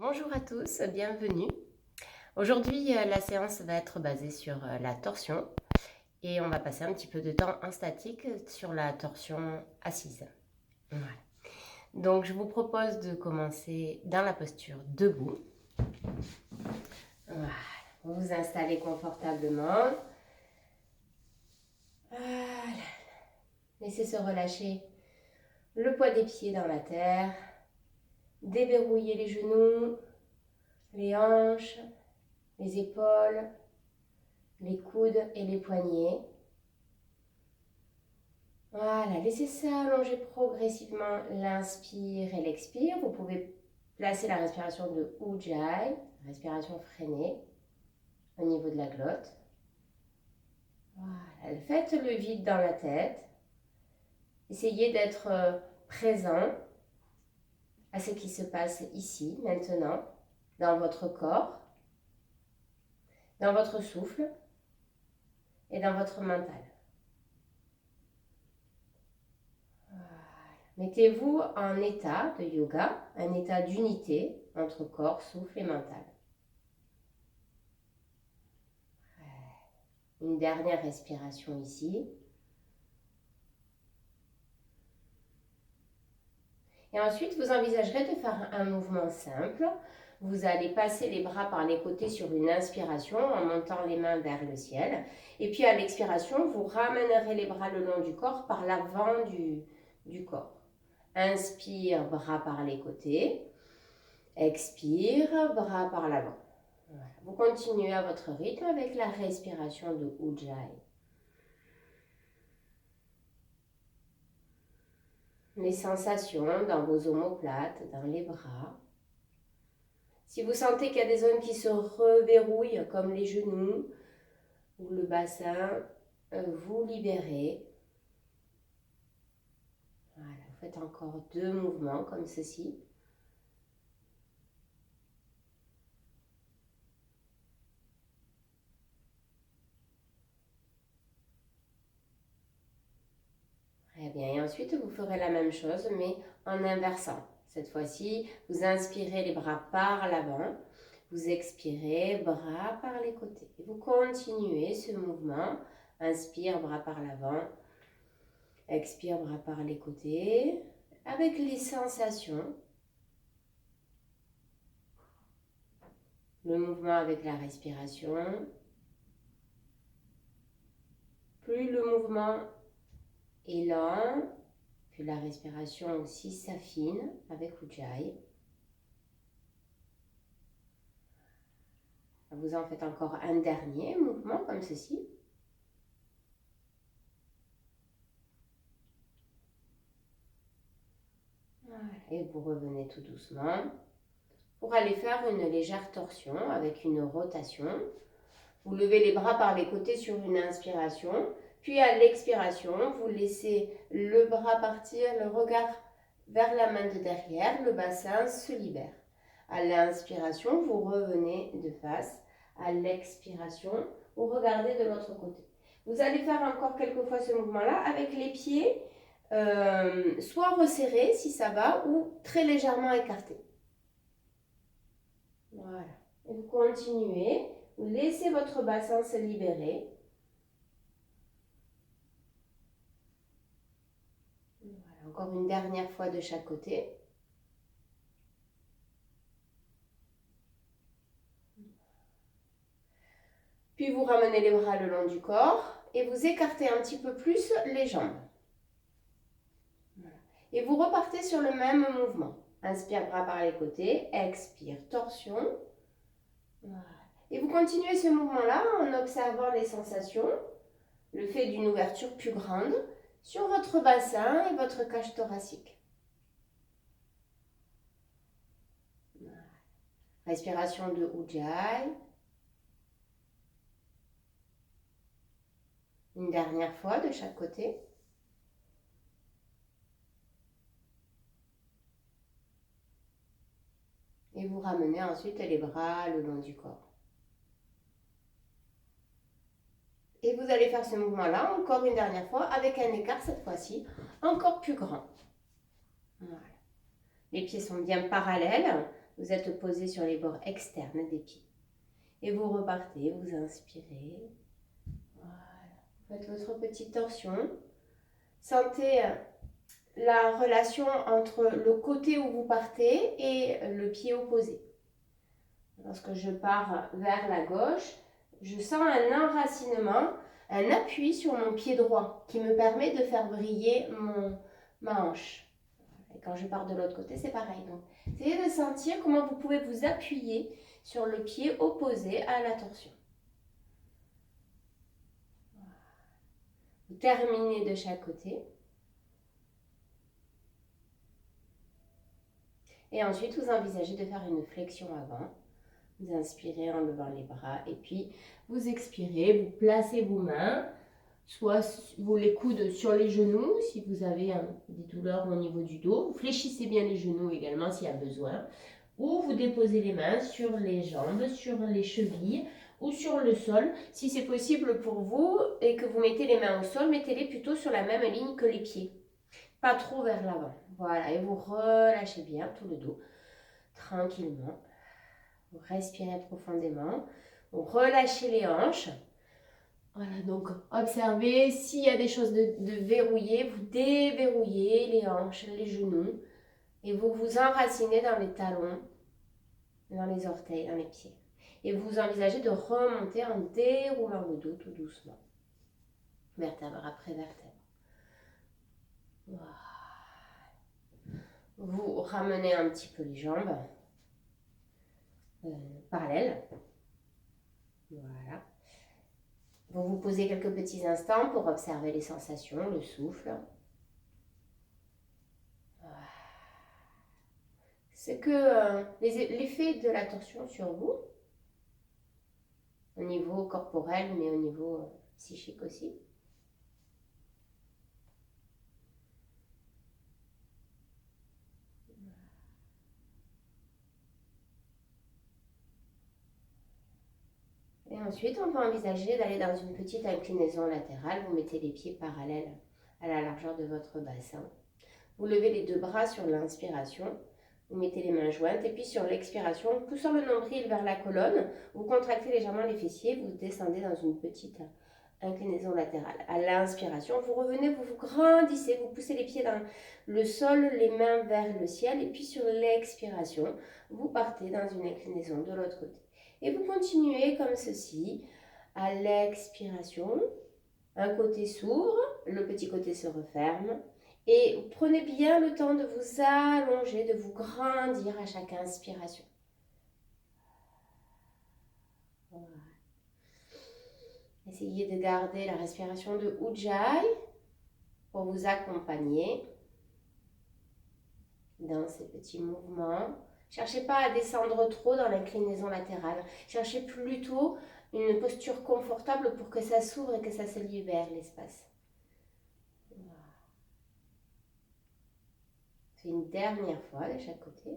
Bonjour à tous, bienvenue. Aujourd'hui, la séance va être basée sur la torsion et on va passer un petit peu de temps en statique sur la torsion assise. Voilà. Donc, je vous propose de commencer dans la posture debout. Voilà. Vous vous installez confortablement. Voilà. Laissez se relâcher le poids des pieds dans la terre. Déverrouillez les genoux, les hanches, les épaules, les coudes et les poignets. Voilà, laissez ça allonger progressivement l'inspire et l'expire. Vous pouvez placer la respiration de Ujjayi, respiration freinée, au niveau de la glotte. Voilà, faites le vide dans la tête. Essayez d'être présent à ce qui se passe ici, maintenant, dans votre corps, dans votre souffle et dans votre mental. Mettez-vous en état de yoga, un état d'unité entre corps, souffle et mental. Une dernière respiration ici. Et ensuite, vous envisagerez de faire un mouvement simple. Vous allez passer les bras par les côtés sur une inspiration en montant les mains vers le ciel. Et puis à l'expiration, vous ramènerez les bras le long du corps par l'avant du corps. Inspire, bras par les côtés. Expire, bras par l'avant. Voilà. Vous continuez à votre rythme avec la respiration de Ujjayi. Les sensations dans vos omoplates, dans les bras. Si vous sentez qu'il y a des zones qui se reverrouillent, comme les genoux ou le bassin, vous libérez. Voilà, vous faites encore 2 mouvements comme ceci. Très bien, et ensuite vous ferez la même chose mais en inversant. Cette fois-ci, vous inspirez les bras par l'avant, vous expirez, bras par les côtés. Et vous continuez ce mouvement, inspire, bras par l'avant, expire, bras par les côtés, avec les sensations. Le mouvement avec la respiration. Plus le mouvement est lent, puis la respiration aussi s'affine avec Ujjayi. Vous en faites encore un dernier mouvement comme ceci. Voilà. Et vous revenez tout doucement pour aller faire une légère torsion avec une rotation. Vous levez les bras par les côtés sur une inspiration, puis à l'expiration, vous laissez le bras partir, le regard vers la main de derrière, le bassin se libère. À l'inspiration, vous revenez de face. À l'expiration, vous regardez de l'autre côté. Vous allez faire encore quelques fois ce mouvement-là avec les pieds soit resserrés si ça va ou très légèrement écartés. Voilà. Et vous continuez. Vous laissez votre bassin se libérer. Voilà. Encore une dernière fois de chaque côté. Puis vous ramenez les bras le long du corps et vous écartez un petit peu plus les jambes. Voilà. Et vous repartez sur le même mouvement. Inspire, bras par les côtés. Expire, torsion. Voilà. Et vous continuez ce mouvement-là en observant les sensations, le fait d'une ouverture plus grande sur votre bassin et votre cage thoracique. Voilà. Respiration de Ujjayi. Une dernière fois de chaque côté. Et vous ramenez ensuite les bras le long du corps. Et vous allez faire ce mouvement-là encore une dernière fois avec un écart cette fois-ci encore plus grand. Voilà. Les pieds sont bien parallèles. Vous êtes posé sur les bords externes des pieds. Et vous repartez, vous inspirez. Voilà. Faites votre petite torsion. Sentez la relation entre le côté où vous partez et le pied opposé. Lorsque je pars vers la gauche, je sens un enracinement, un appui sur mon pied droit qui me permet de faire briller ma hanche. Et quand je pars de l'autre côté, c'est pareil. Donc, essayez de sentir comment vous pouvez vous appuyer sur le pied opposé à la torsion. Vous terminez de chaque côté. Et ensuite, vous envisagez de faire une flexion avant. Vous inspirez en levant les bras et puis vous expirez, vous placez vos mains, soit vous les coudes sur les genoux si vous avez des douleurs au niveau du dos. Vous fléchissez bien les genoux également s'il y a besoin. Ou vous déposez les mains sur les jambes, sur les chevilles ou sur le sol. Si c'est possible pour vous et que vous mettez les mains au sol, mettez-les plutôt sur la même ligne que les pieds. Pas trop vers l'avant. Voilà, et vous relâchez bien tout le dos, tranquillement. Vous respirez profondément. Vous relâchez les hanches. Voilà, donc observez s'il y a des choses de verrouillées, vous déverrouillez les hanches, les genoux. Et vous vous enracinez dans les talons, dans les orteils, dans les pieds. Et vous envisagez de remonter en déroulant le dos tout doucement. Vertèbre après vertèbre. Voilà. Vous ramenez un petit peu les jambes parallèles. Voilà. Vous vous posez quelques petits instants pour observer les sensations, le souffle. Voilà. C'est que l'effet de la torsion sur vous, au niveau corporel, mais au niveau psychique aussi. Et ensuite, on peut envisager d'aller dans une petite inclinaison latérale. Vous mettez les pieds parallèles à la largeur de votre bassin. Vous levez les deux bras sur l'inspiration. Vous mettez les mains jointes et puis sur l'expiration, poussant le nombril vers la colonne, vous contractez légèrement les fessiers, vous descendez dans une petite inclinaison latérale. À l'inspiration, vous revenez, vous vous grandissez, vous poussez les pieds dans le sol, les mains vers le ciel et puis sur l'expiration, vous partez dans une inclinaison de l'autre côté. Et vous continuez comme ceci, à l'expiration, un côté s'ouvre, le petit côté se referme. Et prenez bien le temps de vous allonger, de vous grandir à chaque inspiration. Voilà. Essayez de garder la respiration de Ujjayi pour vous accompagner dans ces petits mouvements. Cherchez pas à descendre trop dans l'inclinaison latérale. Cherchez plutôt une posture confortable pour que ça s'ouvre et que ça se libère l'espace. Voilà. C'est une dernière fois de chaque côté.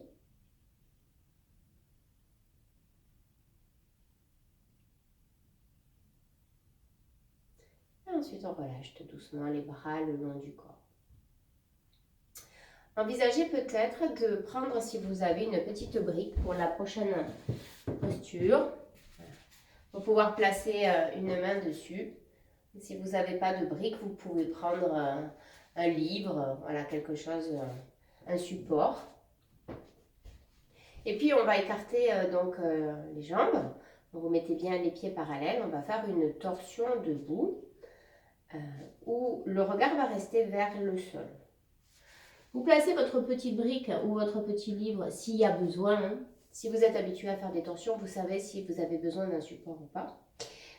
Et ensuite, on relâche tout doucement les bras le long du corps. Envisagez peut-être de prendre, si vous avez une petite brique pour la prochaine posture, pour pouvoir placer une main dessus. Si vous n'avez pas de brique, vous pouvez prendre un livre, voilà, quelque chose, un support. Et puis on va écarter les jambes. Vous mettez bien les pieds parallèles. On va faire une torsion debout où le regard va rester vers le sol. Vous placez votre petite brique ou votre petit livre s'il y a besoin. Si vous êtes habitué à faire des torsions, vous savez si vous avez besoin d'un support ou pas.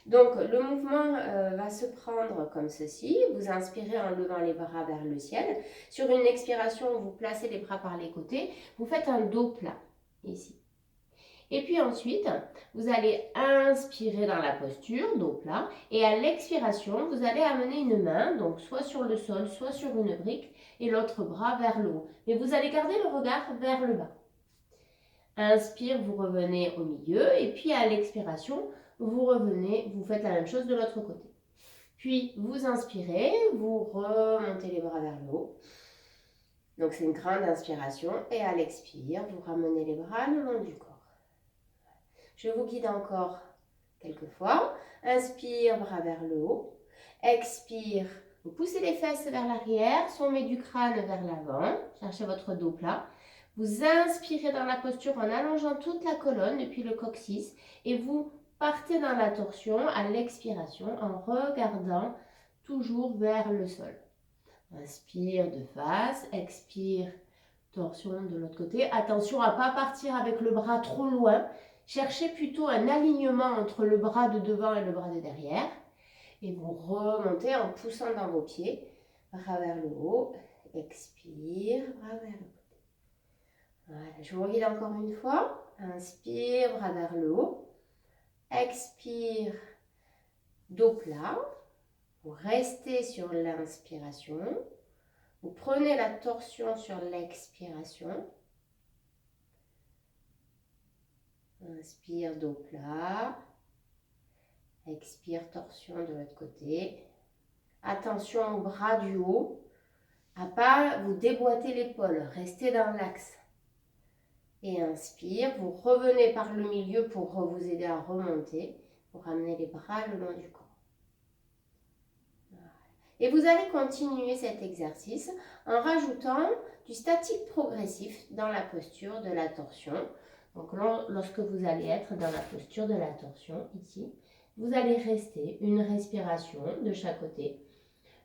Donc le mouvement va se prendre comme ceci. Vous inspirez en levant les bras vers le ciel. Sur une expiration, vous placez les bras par les côtés. Vous faites un dos plat ici. Et puis ensuite, vous allez inspirer dans la posture, dos plat. Et à l'expiration, vous allez amener une main, donc soit sur le sol, soit sur une brique, et l'autre bras vers le haut. Mais vous allez garder le regard vers le bas. Inspire, vous revenez au milieu. Et puis à l'expiration, vous revenez, vous faites la même chose de l'autre côté. Puis vous inspirez, vous remontez les bras vers le haut. Donc c'est une grande inspiration et à l'expire, vous ramenez les bras le long du corps. Je vous guide encore quelques fois. Inspire, bras vers le haut. Expire, vous poussez les fesses vers l'arrière, sommet du crâne vers l'avant. Cherchez votre dos plat. Vous inspirez dans la posture en allongeant toute la colonne depuis le coccyx et vous partez dans la torsion à l'expiration en regardant toujours vers le sol. Inspire de face, expire, torsion de l'autre côté. Attention à ne pas partir avec le bras trop loin. Cherchez plutôt un alignement entre le bras de devant et le bras de derrière. Et vous remontez en poussant dans vos pieds, bras vers le haut. Expire, bras vers le côté. Voilà, je vous guide encore une fois. Inspire, bras vers le haut. Expire, dos plat. Vous restez sur l'inspiration. Vous prenez la torsion sur l'expiration. Inspire, dos plat. Expire, torsion de l'autre côté. Attention au bras du haut. À pas vous déboîter l'épaule. Restez dans l'axe. Et inspire. Vous revenez par le milieu pour vous aider à remonter. Vous ramenez les bras le long du corps. Et vous allez continuer cet exercice en rajoutant du statique progressif dans la posture de la torsion. Donc lorsque vous allez être dans la posture de la torsion, ici, vous allez rester une respiration de chaque côté,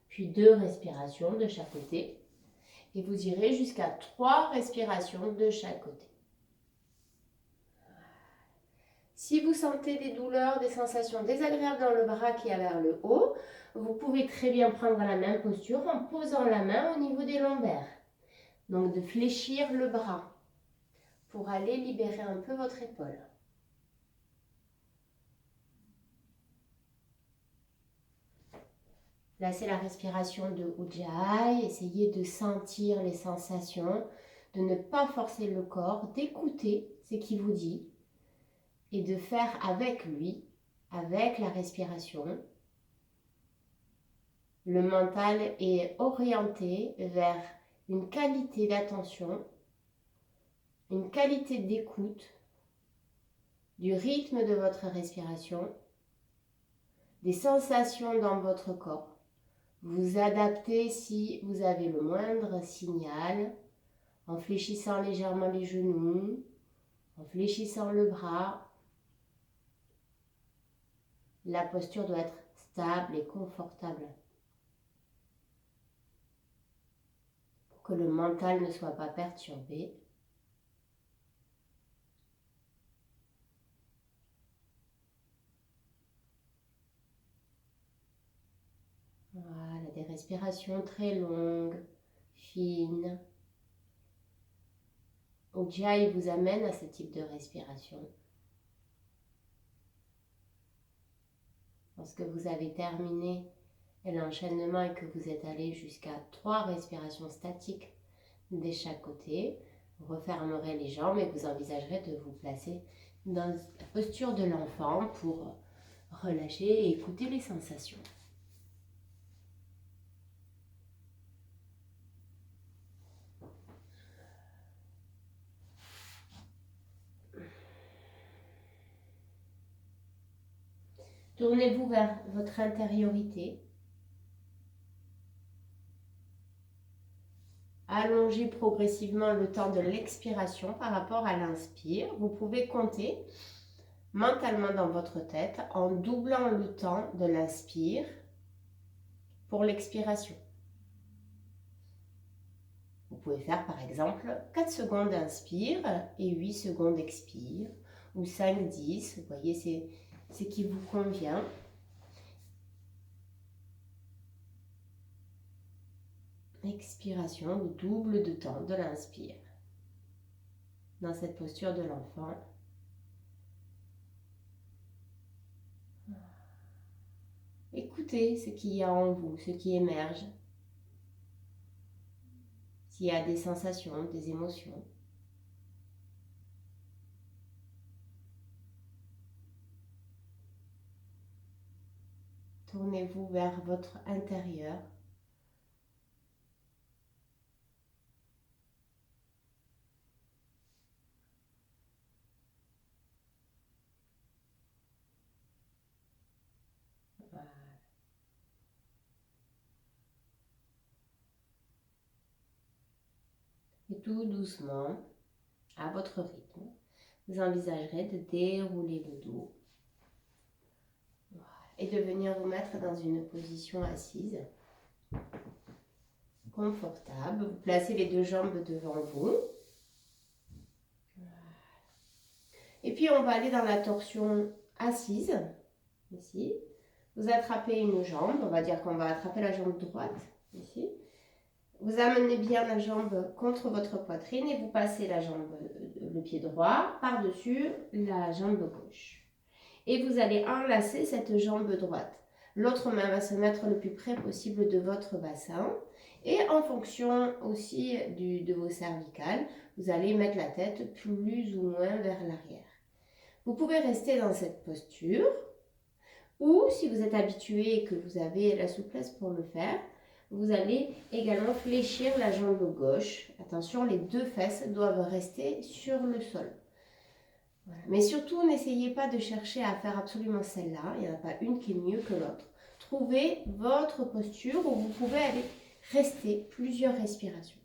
puis 2 respirations de chaque côté, et vous irez jusqu'à 3 respirations de chaque côté. Si vous sentez des douleurs, des sensations désagréables dans le bras qui est vers le haut, vous pouvez très bien prendre la même posture en posant la main au niveau des lombaires. Donc de fléchir le bras pour aller libérer un peu votre épaule. Là, c'est la respiration de Ujjayi. Essayez de sentir les sensations, de ne pas forcer le corps, d'écouter ce qu'il vous dit et de faire avec lui, avec la respiration. Le mental est orienté vers une qualité d'attention, une qualité d'écoute, du rythme de votre respiration, des sensations dans votre corps. Vous adaptez si vous avez le moindre signal, en fléchissant légèrement les genoux, en fléchissant le bras. La posture doit être stable et confortable pour que le mental ne soit pas perturbé. Voilà, des respirations très longues, fines. Ujjayi vous amène à ce type de respiration. Lorsque vous avez terminé l'enchaînement et que vous êtes allé jusqu'à 3 respirations statiques de chaque côté, vous refermerez les jambes et vous envisagerez de vous placer dans la posture de l'enfant pour relâcher et écouter les sensations. Tournez-vous vers votre intériorité. Allongez progressivement le temps de l'expiration par rapport à l'inspire. Vous pouvez compter mentalement dans votre tête en doublant le temps de l'inspire pour l'expiration. Vous pouvez faire par exemple 4 secondes inspire et 8 secondes expire, ou 5-10, vous voyez, c'est ce qui vous convient. Expiration, le double de temps de l'inspire. Dans cette posture de l'enfant. Écoutez ce qu'il y a en vous, ce qui émerge. S'il y a des sensations, des émotions. Tournez-vous vers votre intérieur. Et tout doucement, à votre rythme, vous envisagerez de dérouler le dos et de venir vous mettre dans une position assise, confortable. Vous placez les deux jambes devant vous. Et puis on va aller dans la torsion assise, ici. Vous attrapez une jambe, on va dire qu'on va attraper la jambe droite, ici. Vous amenez bien la jambe contre votre poitrine et vous passez le pied droit par-dessus la jambe gauche. Et vous allez enlacer cette jambe droite. L'autre main va se mettre le plus près possible de votre bassin. Et en fonction aussi de vos cervicales, vous allez mettre la tête plus ou moins vers l'arrière. Vous pouvez rester dans cette posture. Ou si vous êtes habitué et que vous avez la souplesse pour le faire, vous allez également fléchir la jambe gauche. Attention, les deux fesses doivent rester sur le sol. Voilà. Mais surtout, n'essayez pas de chercher à faire absolument celle-là. Il n'y en a pas une qui est mieux que l'autre. Trouvez votre posture où vous pouvez aller rester plusieurs respirations.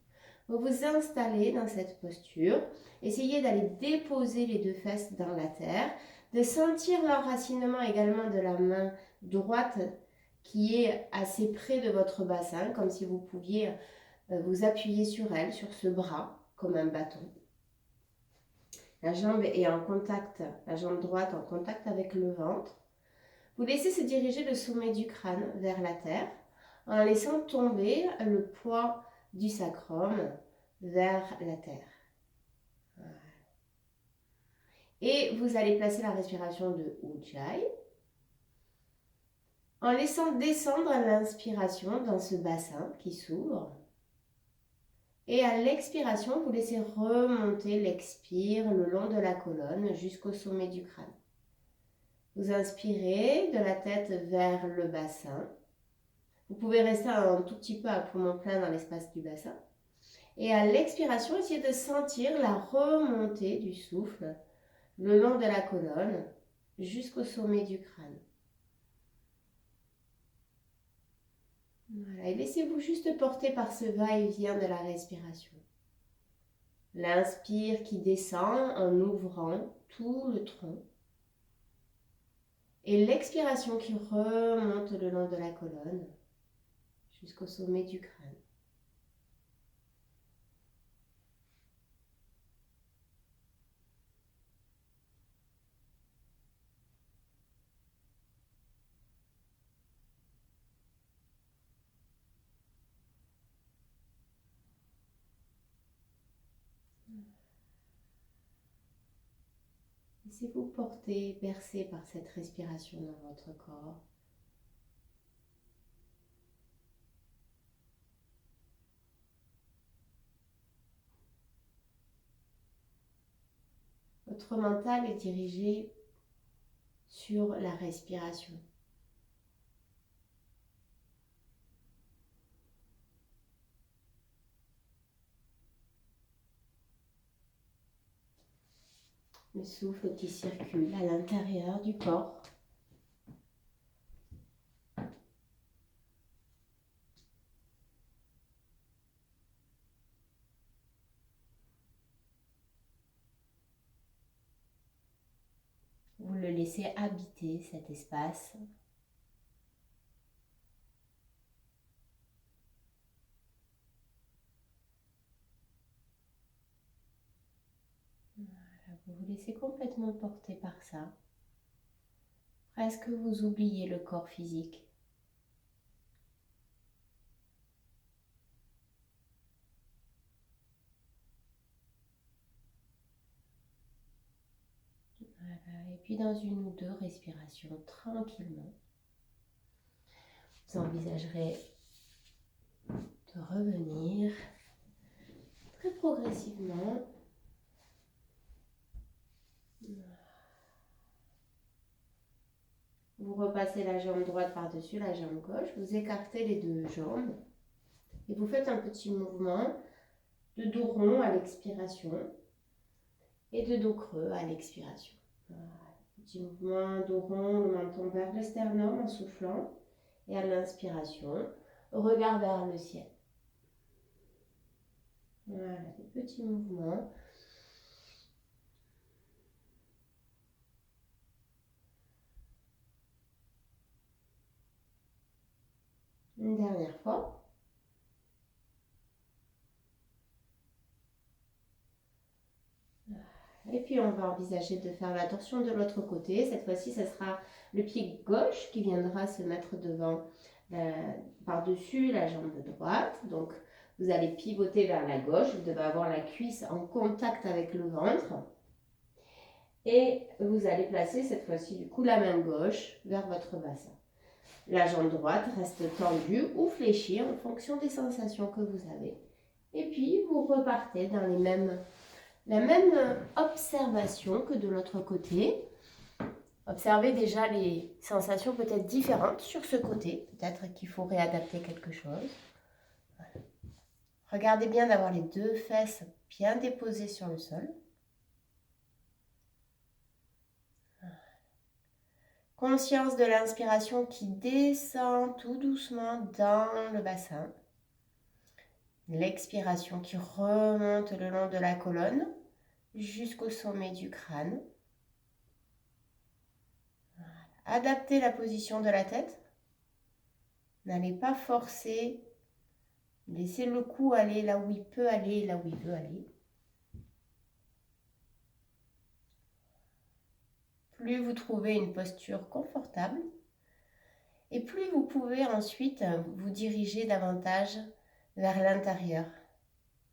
Vous vous installez dans cette posture. Essayez d'aller déposer les deux fesses dans la terre, de sentir l'enracinement également de la main droite qui est assez près de votre bassin, comme si vous pouviez vous appuyer sur elle, sur ce bras, comme un bâton. La jambe est en contact, la jambe droite en contact avec le ventre. Vous laissez se diriger le sommet du crâne vers la terre, en laissant tomber le poids du sacrum vers la terre. Voilà. Et vous allez placer la respiration de Ujjayi en laissant descendre l'inspiration dans ce bassin qui s'ouvre. Et à l'expiration, vous laissez remonter l'expire le long de la colonne jusqu'au sommet du crâne. Vous inspirez de la tête vers le bassin. Vous pouvez rester un tout petit peu à poumon plein dans l'espace du bassin. Et à l'expiration, essayez de sentir la remontée du souffle le long de la colonne jusqu'au sommet du crâne. Voilà. Et laissez-vous juste porter par ce va-et-vient de la respiration. L'inspire qui descend en ouvrant tout le tronc. Et l'expiration qui remonte le long de la colonne jusqu'au sommet du crâne. Laissez-vous porter, bercer par cette respiration dans votre corps. Votre mental est dirigé sur la respiration. Le souffle qui circule à l'intérieur du corps. Vous le laissez habiter cet espace. Voilà, vous vous laissez complètement porter par ça. Presque vous oubliez le corps physique. Voilà. Et puis dans une ou deux respirations, tranquillement, vous envisagerez de revenir très progressivement. Vous repassez la jambe droite par-dessus la jambe gauche, vous écartez les deux jambes et vous faites un petit mouvement de dos rond à l'expiration et de dos creux à l'expiration. Voilà. Petit mouvement dos rond, le menton vers le sternum en soufflant et à l'inspiration, regard vers le ciel. Voilà, des petits mouvements. Une dernière fois. Et puis on va envisager de faire la torsion de l'autre côté. Cette fois-ci, ce sera le pied gauche qui viendra se mettre devant, par-dessus la jambe droite. Donc vous allez pivoter vers la gauche. Vous devez avoir la cuisse en contact avec le ventre. Et vous allez placer cette fois-ci du coup la main gauche vers votre bassin. La jambe droite reste tendue ou fléchie en fonction des sensations que vous avez. Et puis vous repartez dans la même observation que de l'autre côté. Observez déjà les sensations peut-être différentes sur ce côté. Peut-être qu'il faut réadapter quelque chose. Voilà. Regardez bien d'avoir les deux fesses bien déposées sur le sol. Conscience de l'inspiration qui descend tout doucement dans le bassin. L'expiration qui remonte le long de la colonne jusqu'au sommet du crâne. Voilà. Adaptez la position de la tête. N'allez pas forcer. Laissez le cou aller là où il peut aller, là où il veut aller. Plus vous trouvez une posture confortable, et plus vous pouvez ensuite vous diriger davantage vers l'intérieur,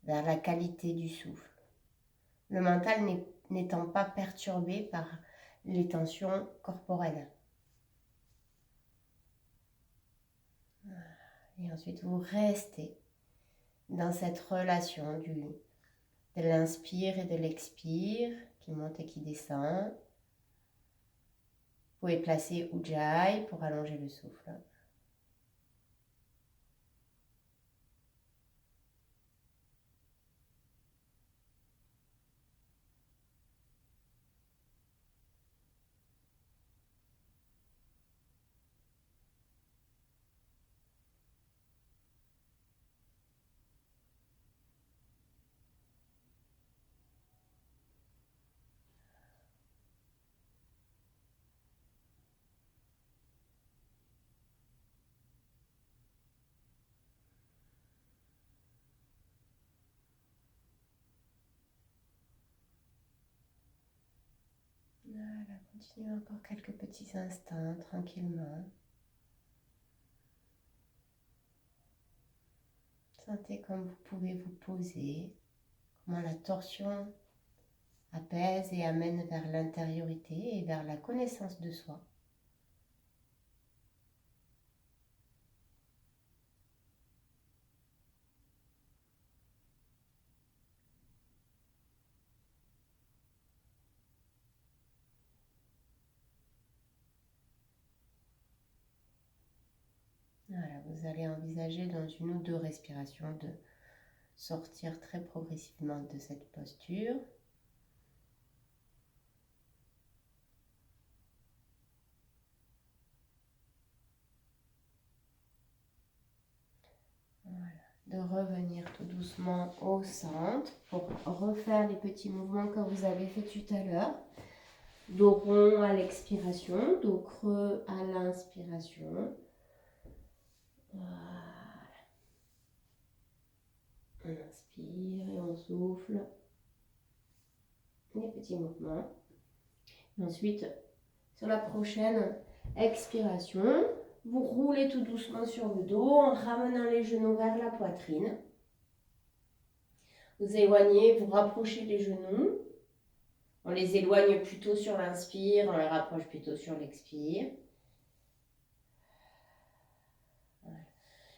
vers la qualité du souffle. Le mental n'étant pas perturbé par les tensions corporelles. Et ensuite, vous restez dans cette relation de l'inspire et de l'expire qui monte et qui descend. Vous pouvez placer Ujjayi pour allonger le souffle. Voilà, continuez encore quelques petits instants tranquillement. Sentez comme vous pouvez vous poser, comment la torsion apaise et amène vers l'intériorité et vers la connaissance de soi. Voilà, vous allez envisager dans une ou deux respirations de sortir très progressivement de cette posture. Voilà, de revenir tout doucement au centre pour refaire les petits mouvements que vous avez fait tout à l'heure. Dos rond à l'expiration, dos creux à l'inspiration. Voilà. On inspire et on souffle. Les petits mouvements. Ensuite, sur la prochaine expiration, vous roulez tout doucement sur le dos en ramenant les genoux vers la poitrine. Vous éloignez, vous rapprochez les genoux. On les éloigne plutôt sur l'inspire, on les rapproche plutôt sur l'expire. Voilà.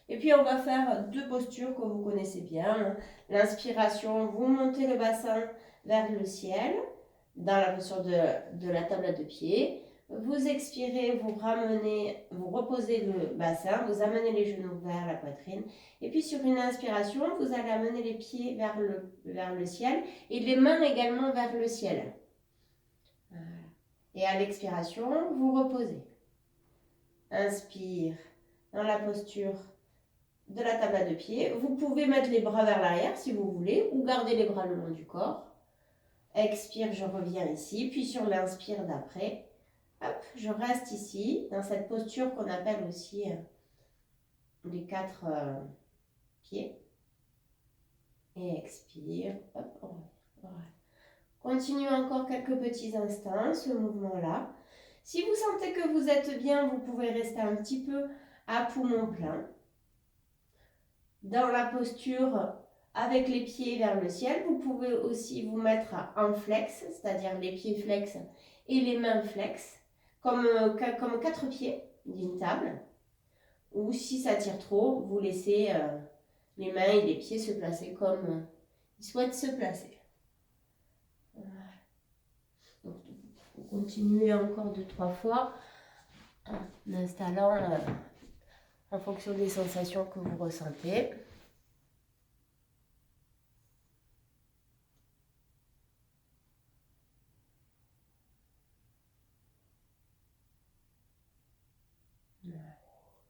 Et puis on va faire deux postures que vous connaissez bien. L'inspiration, vous montez le bassin vers le ciel, dans la posture de la table à deux pieds. Vous expirez, vous ramenez, vous reposez le bassin, vous amenez les genoux vers la poitrine. Et puis sur une inspiration, vous allez amener les pieds vers le ciel et les mains également vers le ciel. Voilà. Et à l'expiration, vous reposez. Inspire dans la posture de la table à deux pieds. Vous pouvez mettre les bras vers l'arrière si vous voulez ou garder les bras le long du corps. Expire, je reviens ici. Puis sur l'inspire d'après, hop, je reste ici dans cette posture qu'on appelle aussi les quatre pieds. Et expire, hop, on revient. Voilà. Continuez encore quelques petits instants ce mouvement-là. Si vous sentez que vous êtes bien, vous pouvez rester un petit peu à poumon plein. Dans la posture avec les pieds vers le ciel, vous pouvez aussi vous mettre en flex, c'est-à-dire les pieds flex et les mains flex, comme quatre pieds d'une table. Ou si ça tire trop, vous laissez les mains et les pieds se placer comme ils souhaitent se placer. Voilà. Donc, vous continuez encore 2-3 fois en installant en fonction des sensations que vous ressentez.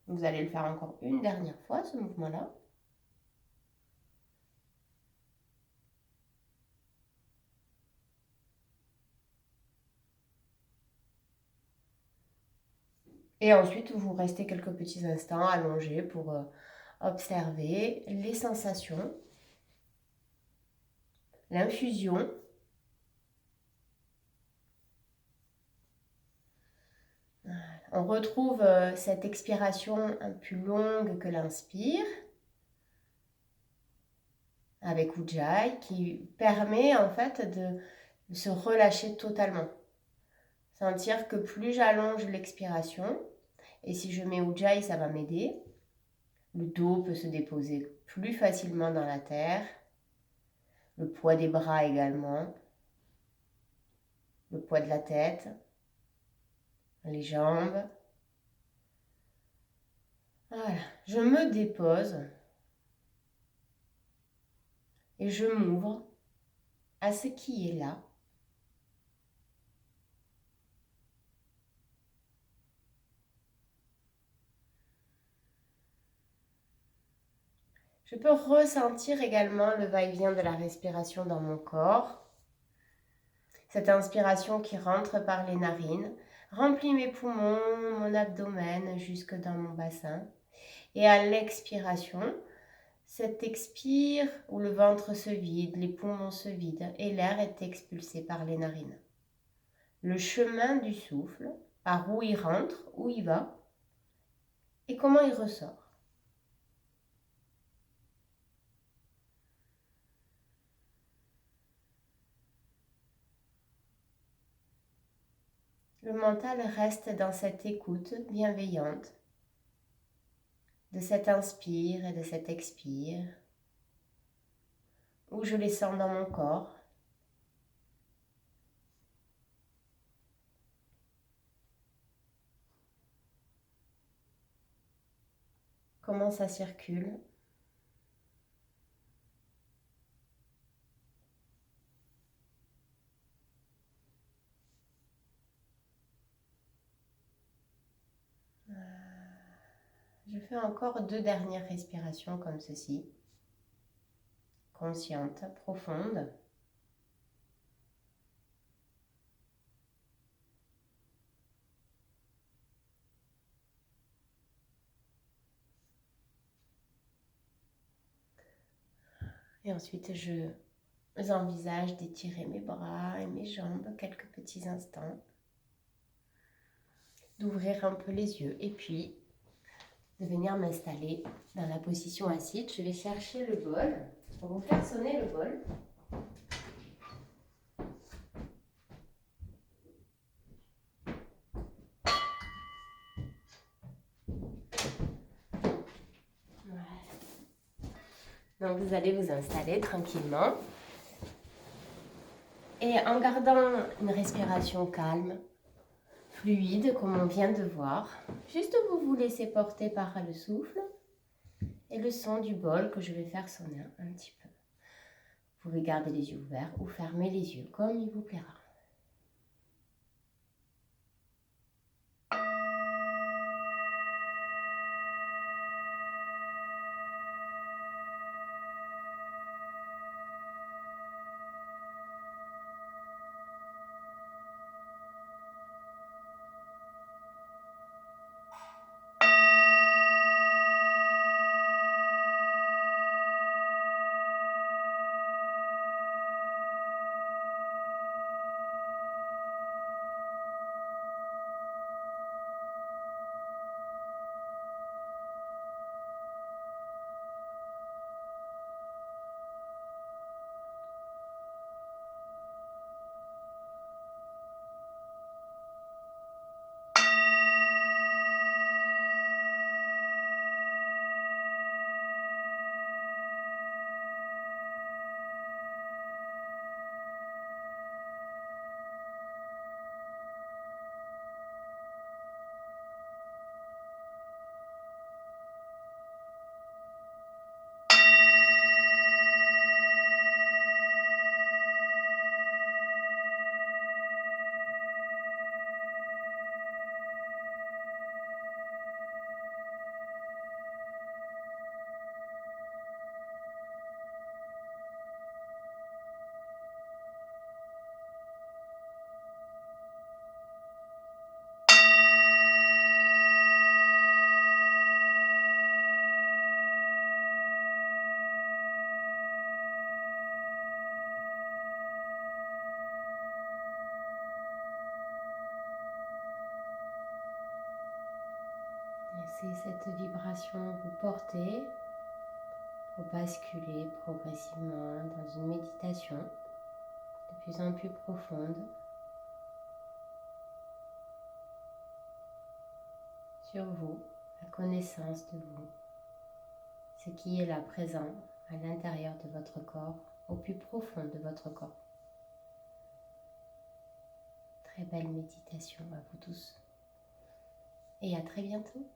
Vous allez le faire encore une dernière fois, ce mouvement-là. Et ensuite, vous restez quelques petits instants allongés pour observer les sensations, l'infusion. On retrouve cette expiration un peu plus longue que l'inspire avec Ujjayi qui permet en fait de se relâcher totalement. Sentir que plus j'allonge l'expiration, et si je mets Ujjayi, ça va m'aider. Le dos peut se déposer plus facilement dans la terre. Le poids des bras également. Le poids de la tête. Les jambes. Voilà, je me dépose et je m'ouvre à ce qui est là. Je peux ressentir également le va-et-vient de la respiration dans mon corps. Cette inspiration qui rentre par les narines, remplit mes poumons, mon abdomen jusque dans mon bassin. Et à l'expiration, cette expire où le ventre se vide, les poumons se vident et l'air est expulsé par les narines. Le chemin du souffle, par où il rentre, où il va et comment il ressort. Le mental reste dans cette écoute bienveillante de cet inspire et de cet expire, où je les sens dans mon corps. Comment ça circule. Je fais encore 2 dernières respirations comme ceci, conscientes, profondes. Et ensuite, je envisage d'étirer mes bras et mes jambes quelques petits instants, d'ouvrir un peu les yeux et puis de venir m'installer dans la position assise. Je vais chercher le bol. On va vous faire sonner le bol. Donc vous allez vous installer tranquillement et en gardant une respiration calme, fluide comme on vient de voir. Juste vous laissez porter par le souffle et le son du bol que je vais faire sonner un petit peu. Vous pouvez garder les yeux ouverts ou fermer les yeux comme il vous plaira. Laissez cette vibration vous porter pour basculer progressivement dans une méditation de plus en plus profonde sur vous, la connaissance de vous, ce qui est là présent à l'intérieur de votre corps, au plus profond de votre corps. Très belle méditation à vous tous et à très bientôt.